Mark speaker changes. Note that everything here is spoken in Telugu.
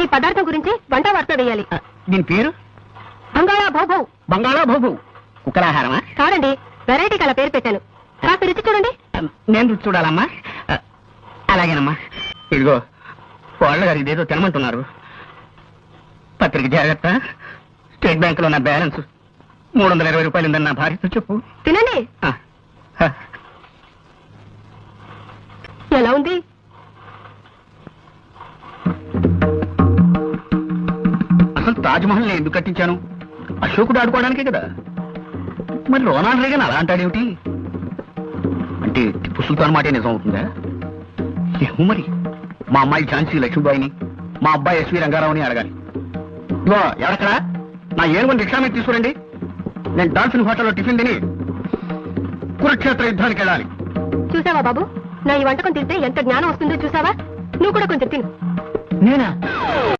Speaker 1: ఈ పదార్థం గురించి వంట వార్త వేయాలి.
Speaker 2: దీని పేరు
Speaker 1: బంగాళా భౌభౌ.
Speaker 2: బంగాళా భౌభౌ. కుక్కలాహారమా?
Speaker 1: కాదండి, వెరైటీ కల పేరు పెట్టాను. కాస్త రుచి చూడండి.
Speaker 2: నేను రుచి చూడాలమ్మా. అలాగేనమ్మా. ఇదిగో వాళ్ళ గారు ఇదేదో తినమంటున్నారు. పత్రిక జాగ్రత్త. స్టేట్ బ్యాంక్ లో నా బ్యాలెన్స్ 320 రూపాయలు ఉందని నా భార్యతో చెప్పు.
Speaker 1: తినండి. ఎలా ఉంది?
Speaker 2: అసలు తాజ్మహల్ నేను ఎందుకు కట్టించాను? అశోకుడు ఆడుకోవడానికే కదా. మరి రోనాల్డ్ రేగన్ అలా అంటాడేమిటి? అంటే టిప్పు సుల్తాన్ మాటే నిజం అవుతుందా? ఏమో మరి. మా అమ్మాయి ఝాన్సీ లక్ష్మీబాయిని, మా అబ్బాయి ఎస్వి రంగారావుని అడగాలి. ఇగో ఎవరక్కడ నా ఏనుగుని రిక్షా మీద తీసుకురండి. నేను డాల్ఫిన్ హోటల్లో టిఫిన్ తిని కురుక్షేత్ర యుద్ధానికి వెళ్ళాలి.
Speaker 1: చూసావా బాబు, నా ఈ వంటకం తింటే ఎంత జ్ఞానం వస్తుందో చూసావా? నువ్వు కూడా కొంచెం తిను.
Speaker 2: నేనా?